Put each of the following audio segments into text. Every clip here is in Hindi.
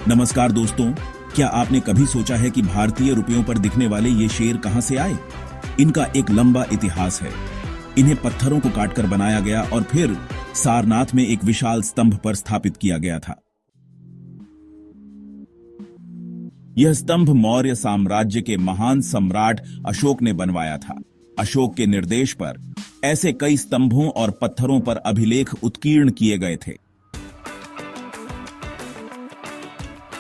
नमस्कार दोस्तों, क्या आपने कभी सोचा है कि भारतीय रुपयों पर दिखने वाले ये शेर कहां से आए? इनका एक लंबा इतिहास है। इन्हें पत्थरों को काटकर बनाया गया और फिर सारनाथ में एक विशाल स्तंभ पर स्थापित किया गया था। यह स्तंभ मौर्य साम्राज्य के महान सम्राट अशोक ने बनवाया था। अशोक के निर्देश पर ऐसे कई स्तंभों और पत्थरों पर अभिलेख उत्कीर्ण किए गए थे।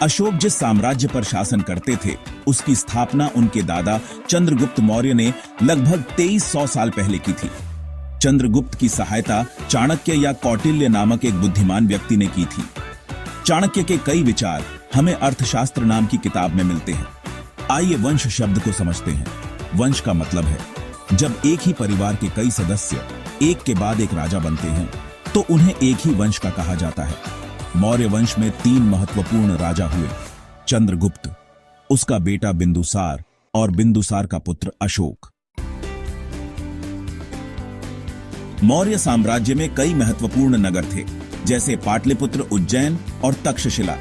अशोक जिस साम्राज्य पर शासन करते थे, उसकी स्थापना उनके दादा चंद्रगुप्त मौर्य ने लगभग 2300 साल पहले की थी। चंद्रगुप्त की सहायता चाणक्य या कौटिल्य नामक एक बुद्धिमान व्यक्ति ने की थी। चाणक्य के कई विचार हमें अर्थशास्त्र नाम की किताब में मिलते हैं। आइए वंश शब्द को समझते हैं। वंश का मतलब है जब एक ही परिवार के कई सदस्य एक के बाद एक राजा बनते हैं तो उन्हें एक ही वंश का कहा जाता है। मौर्य वंश में 3 महत्वपूर्ण राजा हुए, चंद्रगुप्त, उसका बेटा बिंदुसार और बिंदुसार का पुत्र अशोक। मौर्य साम्राज्य में कई महत्वपूर्ण नगर थे, जैसे पाटलिपुत्र, उज्जैन और तक्षशिला।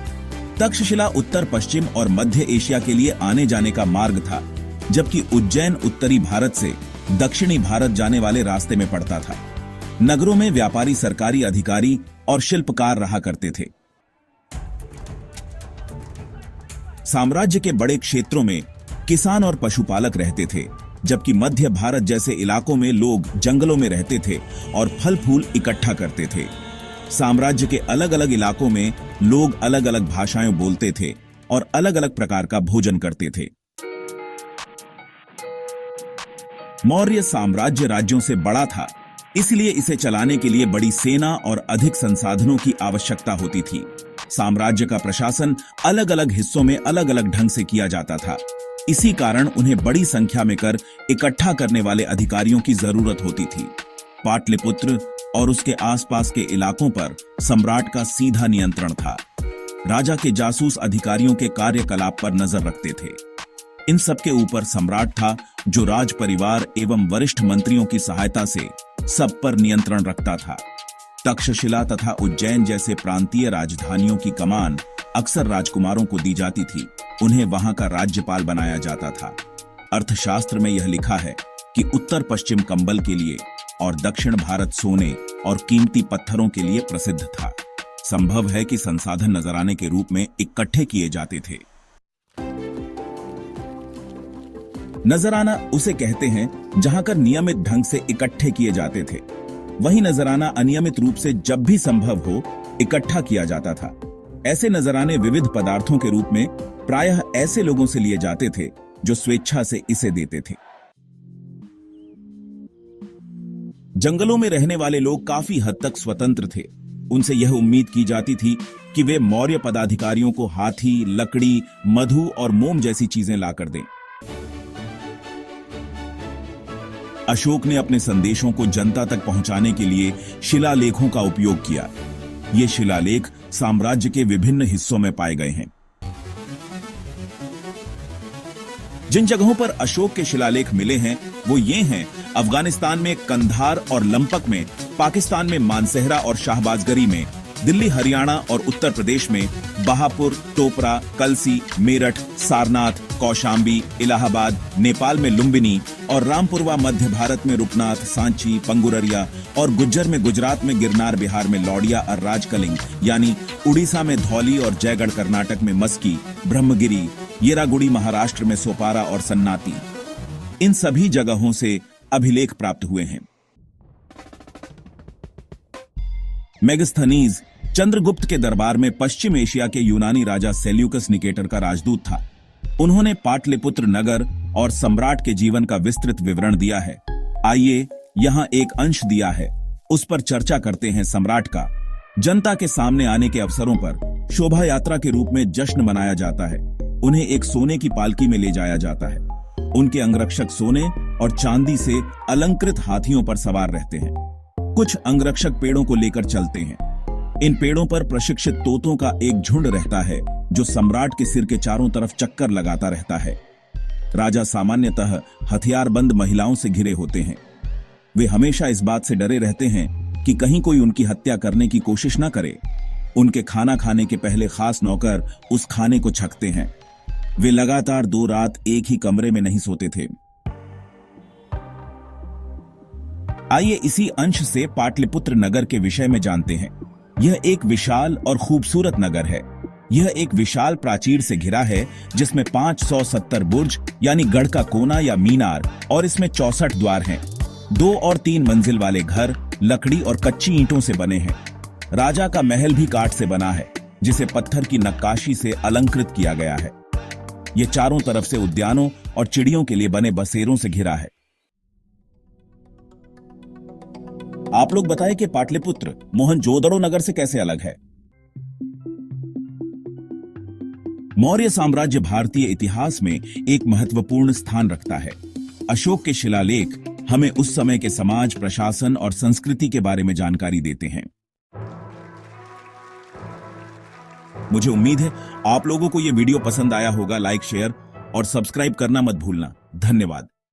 तक्षशिला उत्तर पश्चिम और मध्य एशिया के लिए आने जाने का मार्ग था, जबकि उज्जैन उत्तरी भारत से दक्षिणी भारत जाने वाले रास्ते में पड़ता था। नगरों में व्यापारी, सरकारी अधिकारी और शिल्पकार रहा करते थे। साम्राज्य के बड़े क्षेत्रों में किसान और पशुपालक रहते थे, जबकि मध्य भारत जैसे इलाकों में लोग जंगलों में रहते थे और फल फूल इकट्ठा करते थे। साम्राज्य के अलग अलग इलाकों में लोग अलग अलग भाषाएं बोलते थे और अलग अलग प्रकार का भोजन करते थे। मौर्य साम्राज्य राज्यों से बड़ा था, इसलिए इसे चलाने के लिए बड़ी सेना और अधिक संसाधनों की आवश्यकता होती थी। साम्राज्य का प्रशासन अलग अलग हिस्सों में अलग अलग ढंग से किया जाता था। इसी कारण उन्हें बड़ी संख्या में कर इकट्ठा करने वाले अधिकारियों की जरूरत होती थी। पाटलिपुत्र और उसके आसपास के इलाकों पर सम्राट का सीधा नियंत्रण था। राजा के जासूस अधिकारियों के कार्यकलाप पर नजर रखते थे। इन सबके ऊपर सम्राट था, जो राज परिवार एवं वरिष्ठ मंत्रियों की सहायता से सब पर नियंत्रण रखता था। तक्षशिला तथा उज्जैन जैसे प्रांतीय राजधानियों की कमान अक्सर राजकुमारों को दी जाती थी। उन्हें वहां का राज्यपाल बनाया जाता था। अर्थशास्त्र में यह लिखा है कि उत्तर पश्चिम कंबल के लिए और दक्षिण भारत सोने और कीमती पत्थरों के लिए प्रसिद्ध था। संभव है कि संसाधन नजराने के रूप में इकट्ठे किए जाते थे। नजराना उसे कहते हैं जहां कर नियमित ढंग से इकट्ठे किए जाते थे। वही नजराना अनियमित रूप से जब भी संभव हो इकट्ठा किया जाता था। ऐसे नजराने विविध पदार्थों के रूप में प्रायः ऐसे लोगों से लिए जाते थे जो स्वेच्छा से इसे देते थे। जंगलों में रहने वाले लोग काफी हद तक स्वतंत्र थे। उनसे यह उम्मीद की जाती थी कि वे मौर्य पदाधिकारियों को हाथी, लकड़ी, मधु और मोम जैसी चीजें लाकर दें। अशोक ने अपने संदेशों को जनता तक पहुंचाने के लिए शिलालेखों का उपयोग किया। ये शिलालेख साम्राज्य के विभिन्न हिस्सों में पाए गए हैं। जिन जगहों पर अशोक के शिलालेख मिले हैं वो ये हैं: अफगानिस्तान में कंधार और लंपक में, पाकिस्तान में मानसेहरा और शाहबाजगरी में, दिल्ली, हरियाणा और उत्तर प्रदेश में बहापुर, टोपरा, कलसी, मेरठ, सारनाथ, कौशाम्बी, इलाहाबाद, नेपाल में लुम्बिनी और रामपुरवा, मध्य भारत में रूपनाथ, सांची, पंगुररिया और गुज्जर में गुजरात में गिरनार, बिहार में लौडिया और राजकलिंग यानी उड़ीसा में धौली और जयगढ़, कर्नाटक में मस्की, ब्रह्मगिरी, येरागुड़ी, महाराष्ट्र में सोपारा और सन्नाती, इन सभी जगहों से अभिलेख प्राप्त हुए हैं। मेगास्थनीज चंद्रगुप्त के दरबार में पश्चिम एशिया के यूनानी राजा सेल्यूकस निकेटर का राजदूत था। उन्होंने पाटलिपुत्र नगर और सम्राट के जीवन का विस्तृत विवरण दिया है। आइए यहां एक अंश दिया है, उस पर चर्चा करते हैं। सम्राट का जनता के सामने आने के अवसरों पर शोभा यात्रा के रूप में जश्न मनाया जाता है। उन्हें एक सोने की पालकी में ले जाया जाता है। उनके अंगरक्षक सोने और चांदी से अलंकृत हाथियों पर सवार रहते हैं। कुछ अंगरक्षक पेड़ों को लेकर चलते हैं। इन पेड़ों पर प्रशिक्षित तोतों का एक झुंड रहता है जो सम्राट के सिर के चारों तरफ चक्कर लगाता रहता है। राजा सामान्यतः हथियारबंद महिलाओं से घिरे होते हैं। वे हमेशा इस बात से डरे रहते हैं कि कहीं कोई उनकी हत्या करने की कोशिश न करे। उनके खाना खाने के पहले खास नौकर उस खाने को छकते हैं। वे लगातार 2 रात एक ही कमरे में नहीं सोते थे। आइए इसी अंश से पाटलिपुत्र नगर के विषय में जानते हैं। यह एक विशाल और खूबसूरत नगर है। यह एक विशाल प्राचीर से घिरा है जिसमें 570 बुर्ज यानी गढ़ का कोना या मीनार और इसमें 64 द्वार हैं। 2 और 3 मंजिल वाले घर लकड़ी और कच्ची ईंटों से बने हैं। राजा का महल भी काठ से बना है जिसे पत्थर की नक्काशी से अलंकृत किया गया है। यह चारों तरफ से उद्यानों और चिड़ियों के लिए बने बसेरों से घिरा है। आप लोग बताएं कि पाटलिपुत्र मोहनजोदड़ो नगर से कैसे अलग है। मौर्य साम्राज्य भारतीय इतिहास में एक महत्वपूर्ण स्थान रखता है। अशोक के शिलालेख हमें उस समय के समाज, प्रशासन और संस्कृति के बारे में जानकारी देते हैं। मुझे उम्मीद है आप लोगों को यह वीडियो पसंद आया होगा। लाइक, शेयर और सब्सक्राइब करना मत भूलना। धन्यवाद।